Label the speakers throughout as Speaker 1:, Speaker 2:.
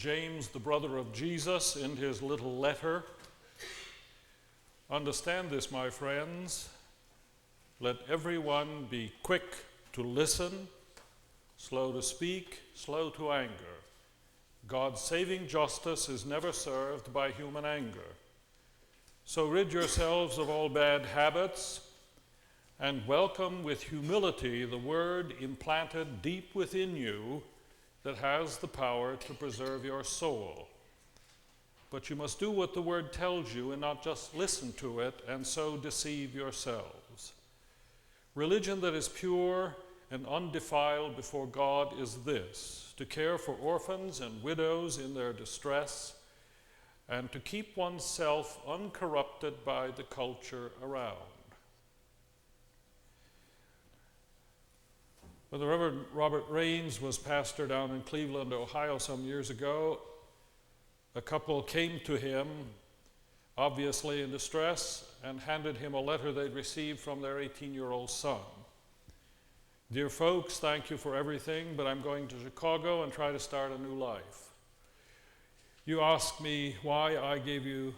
Speaker 1: James, the brother of Jesus, in his little letter. Understand this, my friends. Let everyone be quick to listen, slow to speak, slow to anger. God's saving justice is never served by human anger. So rid yourselves of all bad habits and welcome with humility the word implanted deep within you that has the power to preserve your soul. But you must do what the word tells you and not just listen to it and so deceive yourselves. Religion that is pure and undefiled before God is this: to care for orphans and widows in their distress, and to keep oneself uncorrupted by the culture around. When the Reverend Robert Raines was pastor down in Cleveland, Ohio some years ago, a couple came to him, obviously in distress, and handed him a letter they'd received from their 18-year-old son. Dear folks, thank you for everything, but I'm going to Chicago and try to start a new life. You ask me why I gave you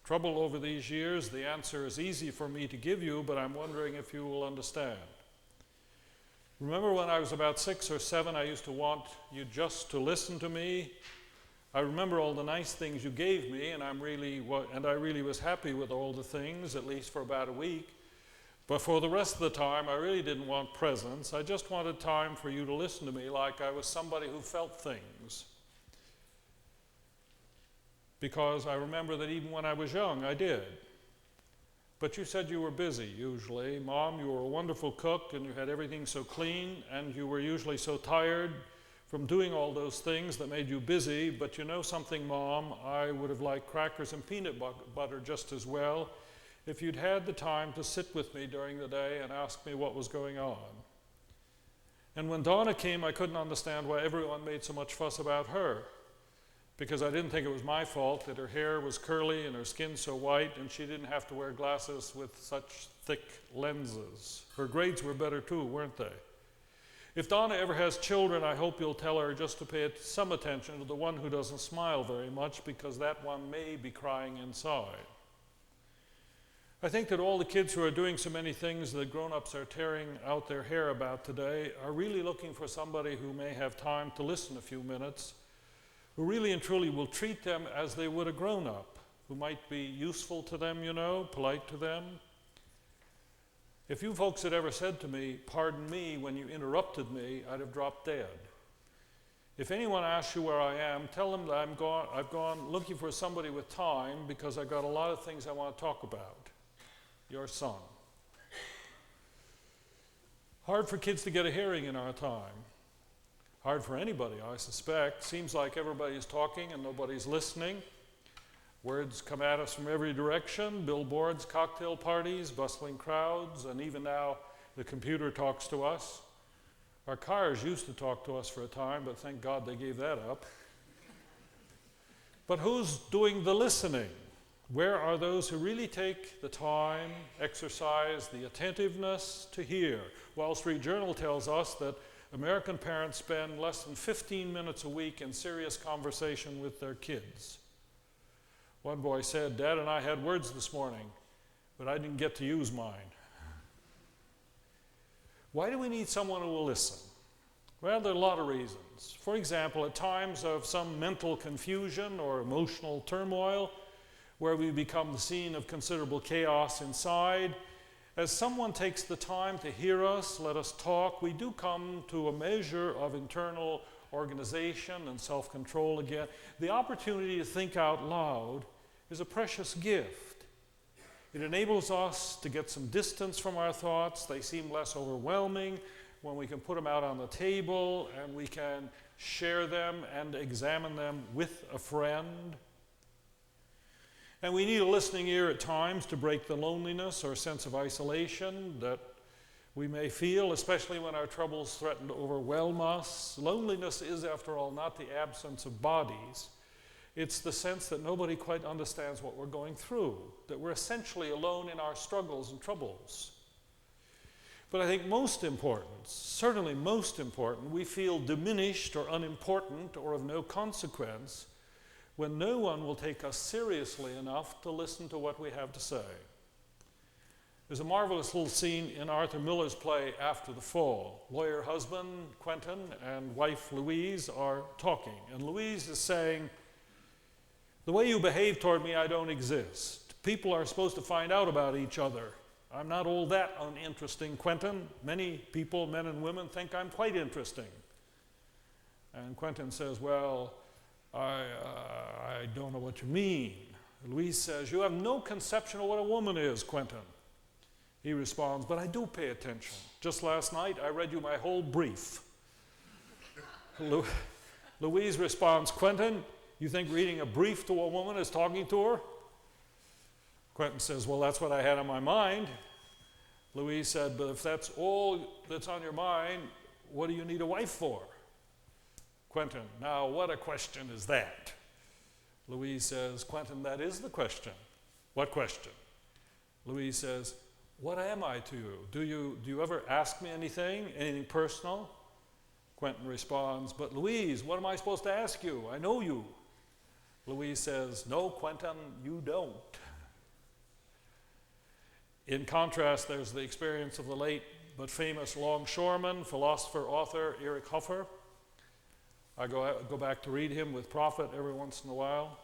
Speaker 1: trouble over these years. The answer is easy for me to give you, but I'm wondering if you will understand. Remember when I was about 6 or 7, I used to want you just to listen to me. I remember all the nice things you gave me, and I really was happy with all the things, at least for about a week. But for the rest of the time, I really didn't want presents. I just wanted time for you to listen to me like I was somebody who felt things. Because I remember that even when I was young, I did. But you said you were busy, usually. Mom, you were a wonderful cook, and you had everything so clean, and you were usually so tired from doing all those things that made you busy. But you know something, Mom? I would have liked crackers and peanut butter just as well if you'd had the time to sit with me during the day and ask me what was going on. And when Donna came, I couldn't understand why everyone made so much fuss about her, because I didn't think it was my fault that her hair was curly and her skin so white, and she didn't have to wear glasses with such thick lenses. Her grades were better too, weren't they? If Donna ever has children, I hope you'll tell her just to pay some attention to the one who doesn't smile very much, because that one may be crying inside. I think that all the kids who are doing so many things that grown-ups are tearing out their hair about today are really looking for somebody who may have time to listen a few minutes, who really and truly will treat them as they would a grown-up, who might be useful to them, you know, polite to them. If you folks had ever said to me, "Pardon me," when you interrupted me, I'd have dropped dead. If anyone asks you where I am, tell them that I've gone looking for somebody with time because I've got a lot of things I want to talk about. Your son. Hard for kids to get a hearing in our time. Hard for anybody, I suspect. Seems like everybody's talking and nobody's listening. Words come at us from every direction: billboards, cocktail parties, bustling crowds, and even now the computer talks to us. Our cars used to talk to us for a time, but thank God they gave that up. But who's doing the listening? Where are those who really take the time, exercise the attentiveness to hear? Wall Street Journal tells us that American parents spend less than 15 minutes a week in serious conversation with their kids. One boy said, "Dad and I had words this morning, but I didn't get to use mine." Why do we need someone who will listen? Well, there are a lot of reasons. For example, at times of some mental confusion or emotional turmoil, where we become the scene of considerable chaos inside, as someone takes the time to hear us, let us talk, we do come to a measure of internal organization and self-control again. The opportunity to think out loud is a precious gift. It enables us to get some distance from our thoughts. They seem less overwhelming when we can put them out on the table and we can share them and examine them with a friend. And we need a listening ear at times to break the loneliness or sense of isolation that we may feel, especially when our troubles threaten to overwhelm us. Loneliness is, after all, not the absence of bodies. It's the sense that nobody quite understands what we're going through, that we're essentially alone in our struggles and troubles. But I think most important, certainly most important, we feel diminished or unimportant or of no consequence when no one will take us seriously enough to listen to what we have to say. There's a marvelous little scene in Arthur Miller's play After the Fall. Lawyer husband Quentin and wife Louise are talking, and Louise is saying, "The way you behave toward me, I don't exist. People are supposed to find out about each other. I'm not all that uninteresting, Quentin. Many people, men and women, think I'm quite interesting." And Quentin says, "Well, I don't know what you mean." Louise says, "You have no conception of what a woman is, Quentin." He responds, "But I do pay attention. Just last night, I read you my whole brief." Louise responds, "Quentin, you think reading a brief to a woman is talking to her?" Quentin says, "Well, that's what I had on my mind." Louise said, "But if that's all that's on your mind, what do you need a wife for?" Quentin, "Now, what a question is that?" Louise says, "Quentin, that is the question." "What question?" Louise says, "What am I to you? Do you ever ask me anything personal?" Quentin responds, "But Louise, what am I supposed to ask you? I know you." Louise says, "No, Quentin, you don't." In contrast, there's the experience of the late but famous longshoreman, philosopher, author Erich Hofer. I go back to read him with profit every once in a while.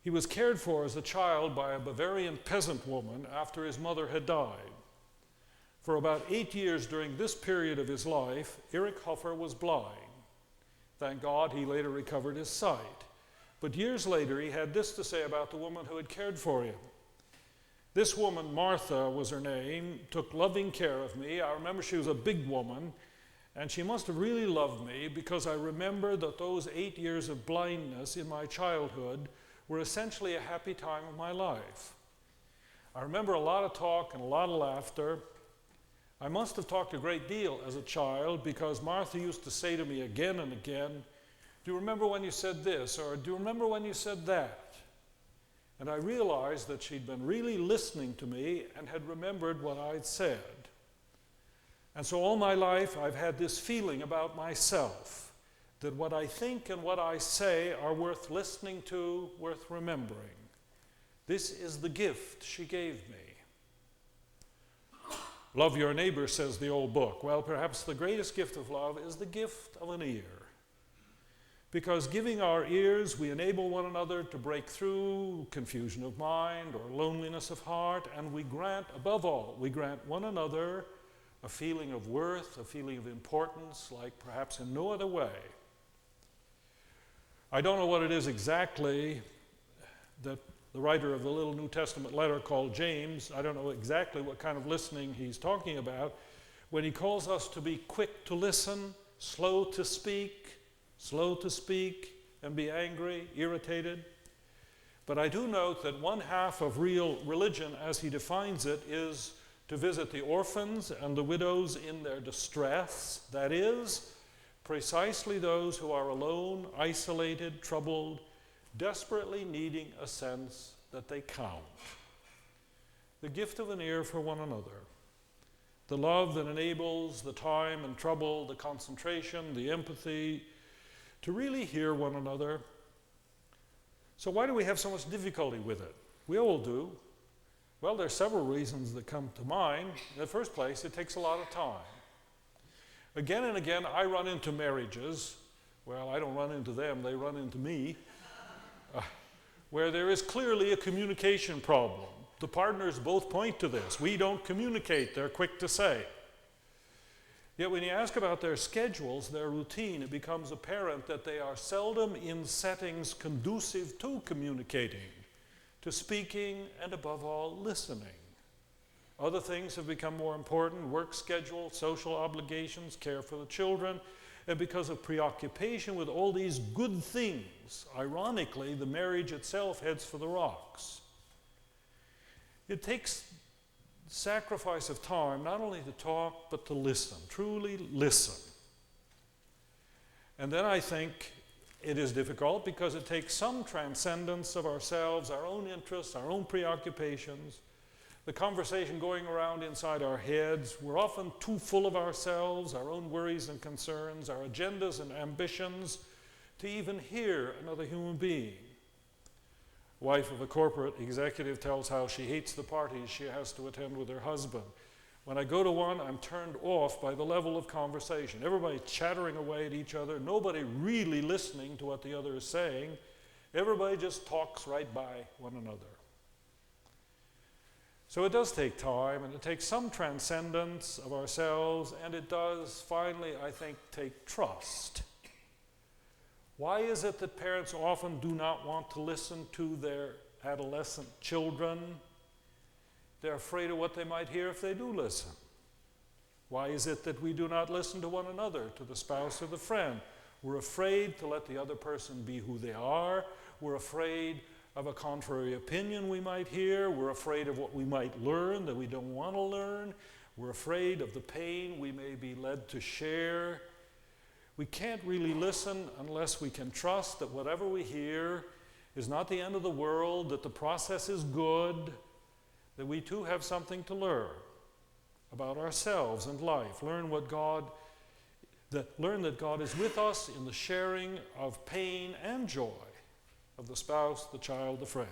Speaker 1: He was cared for as a child by a Bavarian peasant woman after his mother had died. For about 8 years during this period of his life, Erich Hofer was blind. Thank God he later recovered his sight. But years later, he had this to say about the woman who had cared for him. "This woman, Martha was her name, took loving care of me. I remember she was a big woman, and she must have really loved me because I remember that those 8 years of blindness in my childhood were essentially a happy time of my life. I remember a lot of talk and a lot of laughter. I must have talked a great deal as a child because Martha used to say to me again and again, 'Do you remember when you said this?' or 'Do you remember when you said that?' And I realized that she'd been really listening to me and had remembered what I'd said. And so all my life I've had this feeling about myself, that what I think and what I say are worth listening to, worth remembering. This is the gift she gave me." Love your neighbor, says the old book. Well, perhaps the greatest gift of love is the gift of an ear. Because giving our ears, we enable one another to break through confusion of mind or loneliness of heart, and we grant, above all, we grant one another a feeling of worth, a feeling of importance, like perhaps in no other way. I don't know what it is exactly that the writer of the little New Testament letter called James, I don't know exactly what kind of listening he's talking about, when he calls us to be quick to listen, slow to speak, and be angry, irritated. But I do note that one half of real religion, as he defines it, is to visit the orphans and the widows in their distress, that is, precisely those who are alone, isolated, troubled, desperately needing a sense that they count. The gift of an ear for one another. The love that enables the time and trouble, the concentration, the empathy, to really hear one another. So why do we have so much difficulty with it? We all do. Well, there are several reasons that come to mind. In the first place, it takes a lot of time. Again and again, I run into marriages, well, I don't run into them, they run into me, where there is clearly a communication problem. The partners both point to this. We don't communicate, they're quick to say. Yet when you ask about their schedules, their routine, it becomes apparent that they are seldom in settings conducive to communicating, to speaking, and above all, listening. Other things have become more important: work schedule, social obligations, care for the children. And because of preoccupation with all these good things, ironically, the marriage itself heads for the rocks. It takes sacrifice of time, not only to talk, but to listen, truly listen. And then I think it is difficult because it takes some transcendence of ourselves, our own interests, our own preoccupations, the conversation going around inside our heads. We're often too full of ourselves, our own worries and concerns, our agendas and ambitions, to even hear another human being. Wife of a corporate executive tells how she hates the parties she has to attend with her husband. When I go to one, I'm turned off by the level of conversation. Everybody chattering away at each other, nobody really listening to what the other is saying. Everybody just talks right by one another. So it does take time, and it takes some transcendence of ourselves, and it does finally, I think, take trust. Why is it that parents often do not want to listen to their adolescent children? They're afraid of what they might hear if they do listen. Why is it that we do not listen to one another, to the spouse or the friend? We're afraid to let the other person be who they are. We're afraid of a contrary opinion we might hear. We're afraid of what we might learn that we don't want to learn. We're afraid of the pain we may be led to share. We can't really listen unless we can trust that whatever we hear is not the end of the world, that the process is good, that we too have something to learn about ourselves and life. Learn that God is with us in the sharing of pain and joy of the spouse, the child, the friend.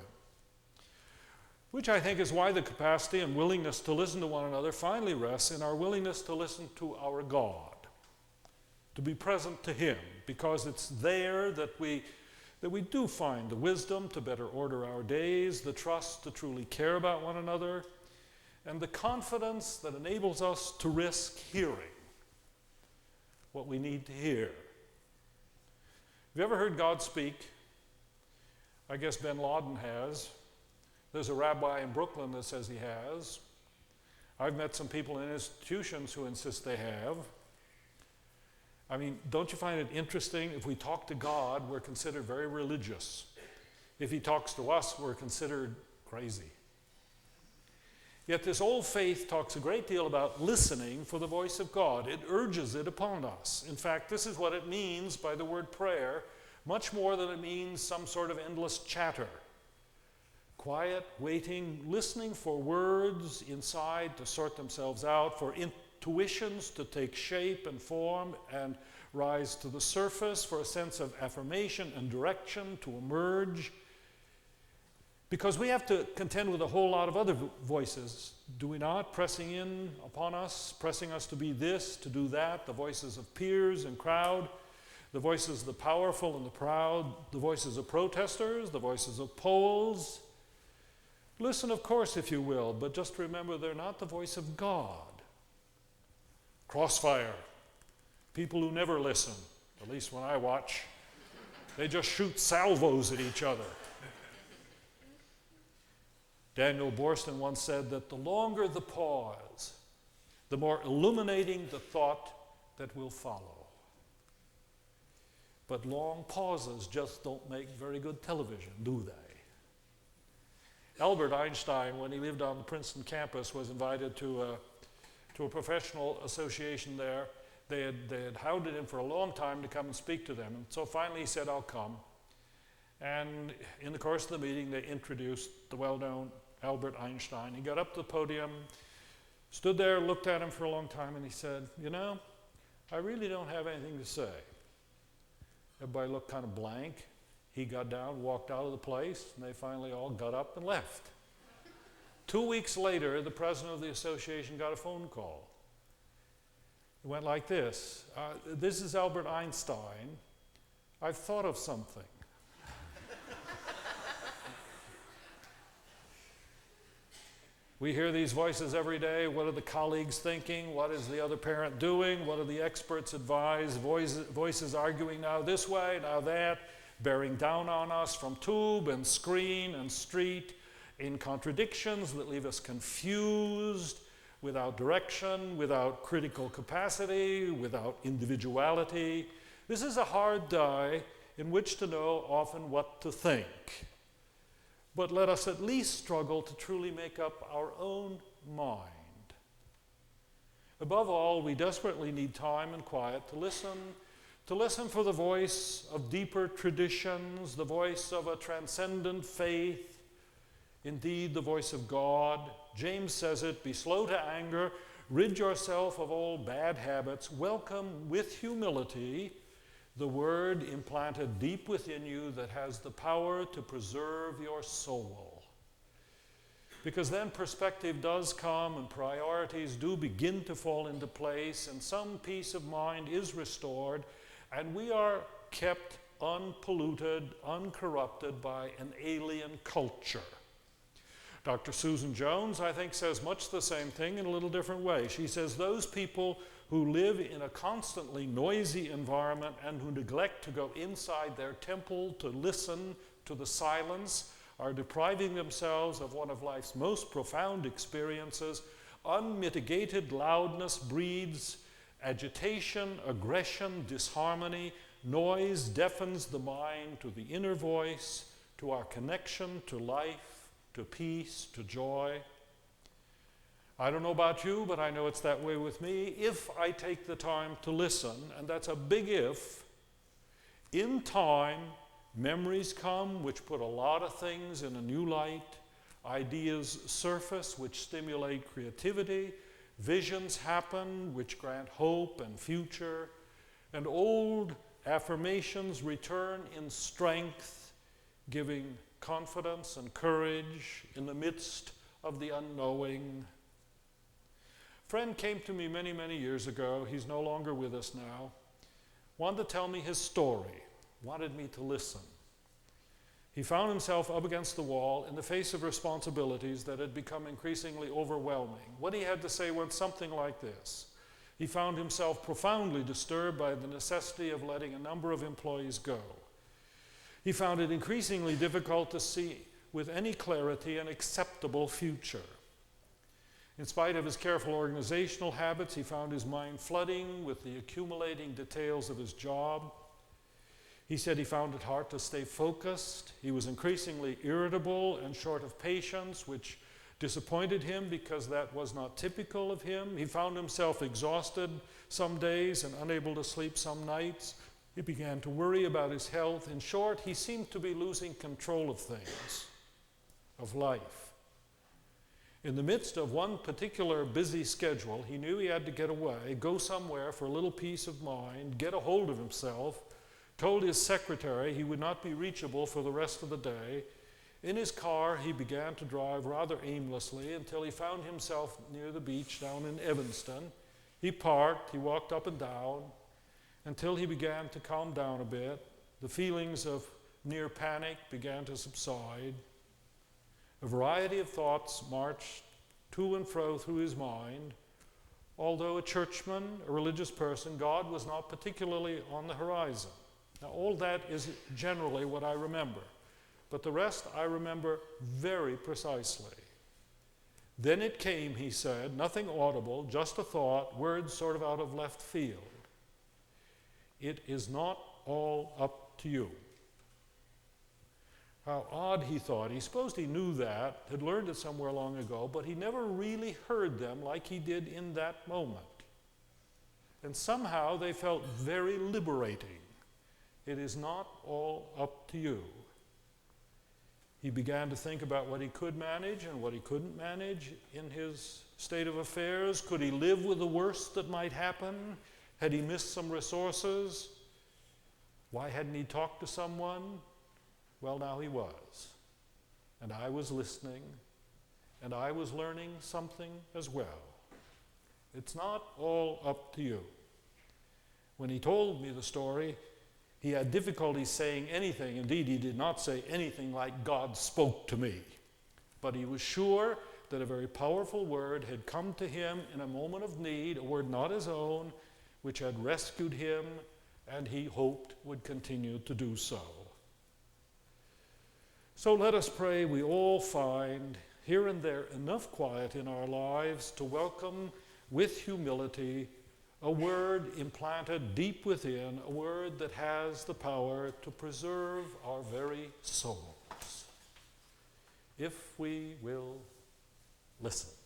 Speaker 1: Which I think is why the capacity and willingness to listen to one another finally rests in our willingness to listen to our God, to be present to Him, because it's there that we do find the wisdom to better order our days, the trust to truly care about one another, and the confidence that enables us to risk hearing what we need to hear. Have you ever heard God speak? I guess bin Laden has. There's a rabbi in Brooklyn that says he has. I've met some people in institutions who insist they have. I mean, don't you find it interesting? If we talk to God, we're considered very religious. If He talks to us, we're considered crazy. Yet this old faith talks a great deal about listening for the voice of God. It urges it upon us. In fact, this is what it means by the word prayer, much more than it means some sort of endless chatter. Quiet, waiting, listening for words inside to sort themselves out, for intuitions to take shape and form and rise to the surface, for a sense of affirmation and direction to emerge. Because we have to contend with a whole lot of other voices, do we not? Pressing in upon us, pressing us to be this, to do that, the voices of peers and crowd, the voices of the powerful and the proud, the voices of protesters, the voices of polls. Listen, of course, if you will, but just remember they're not the voice of God. Crossfire, people who never listen, at least when I watch, they just shoot salvos at each other. Daniel Boorstin once said that the longer the pause, the more illuminating the thought that will follow. But long pauses just don't make very good television, do they? Albert Einstein, when he lived on the Princeton campus, was invited to a professional association there. They had hounded him for a long time to come and speak to them. And so finally he said, I'll come. And in the course of the meeting, they introduced the well-known Albert Einstein. He got up to the podium, stood there, looked at him for a long time, and he said, you know, I really don't have anything to say. Everybody looked kind of blank. He got down, walked out of the place, and they finally all got up and left. 2 weeks later, the president of the association got a phone call. It went like this. This is Albert Einstein. I've thought of something. We hear these voices every day. What are the colleagues thinking? What is the other parent doing? What do the experts advise? Voices arguing now this way, now that, bearing down on us from tube and screen and street in contradictions that leave us confused, without direction, without critical capacity, without individuality. This is a hard die in which to know often what to think. But let us at least struggle to truly make up our own mind. Above all, we desperately need time and quiet to listen for the voice of deeper traditions, the voice of a transcendent faith, indeed the voice of God, James says it, be slow to anger, rid yourself of all bad habits, welcome with humility the word implanted deep within you that has the power to preserve your soul. Because then perspective does come and priorities do begin to fall into place and some peace of mind is restored and we are kept unpolluted, uncorrupted by an alien culture. Dr. Susan Jones, I think, says much the same thing in a little different way. She says those people who live in a constantly noisy environment and who neglect to go inside their temple to listen to the silence are depriving themselves of one of life's most profound experiences. Unmitigated loudness breeds agitation, aggression, disharmony. Noise deafens the mind to the inner voice, to our connection to life, to peace, to joy. I don't know about you, but I know it's that way with me. If I take the time to listen, and that's a big if, in time, memories come which put a lot of things in a new light, ideas surface which stimulate creativity, visions happen which grant hope and future, and old affirmations return in strength, giving confidence and courage in the midst of the unknowing. A friend came to me many, many years ago. He's no longer with us now. Wanted to tell me his story, wanted me to listen. He found himself up against the wall in the face of responsibilities that had become increasingly overwhelming. What he had to say went something like this. He found himself profoundly disturbed by the necessity of letting a number of employees go. He found it increasingly difficult to see with any clarity an acceptable future. In spite of his careful organizational habits, he found his mind flooding with the accumulating details of his job. He said he found it hard to stay focused. He was increasingly irritable and short of patience, which disappointed him because that was not typical of him. He found himself exhausted some days and unable to sleep some nights. He began to worry about his health. In short, he seemed to be losing control of things, of life. In the midst of one particular busy schedule, he knew he had to get away, go somewhere for a little peace of mind, get a hold of himself, told his secretary he would not be reachable for the rest of the day. In his car, he began to drive rather aimlessly until he found himself near the beach down in Evanston. He parked, he walked up and down until he began to calm down a bit. The feelings of near panic began to subside. A variety of thoughts marched to and fro through his mind. Although a churchman, a religious person, God was not particularly on the horizon. Now, all that is generally what I remember, but the rest I remember very precisely. Then it came, he said, nothing audible, just a thought, words sort of out of left field. It is not all up to you. How odd, he thought. He supposed he knew that, had learned it somewhere long ago, but he never really heard them like he did in that moment. And somehow they felt very liberating. It is not all up to you. He began to think about what he could manage and what he couldn't manage in his state of affairs. Could he live with the worst that might happen? Had he missed some resources? Why hadn't he talked to someone? Well, now he was. And I was listening, and I was learning something as well. It's not all up to you. When he told me the story, he had difficulty saying anything. Indeed, he did not say anything like God spoke to me. But he was sure that a very powerful word had come to him in a moment of need, a word not his own, which had rescued him, and he hoped would continue to do so. So let us pray we all find here and there enough quiet in our lives to welcome with humility a word implanted deep within, a word that has the power to preserve our very souls, if we will listen.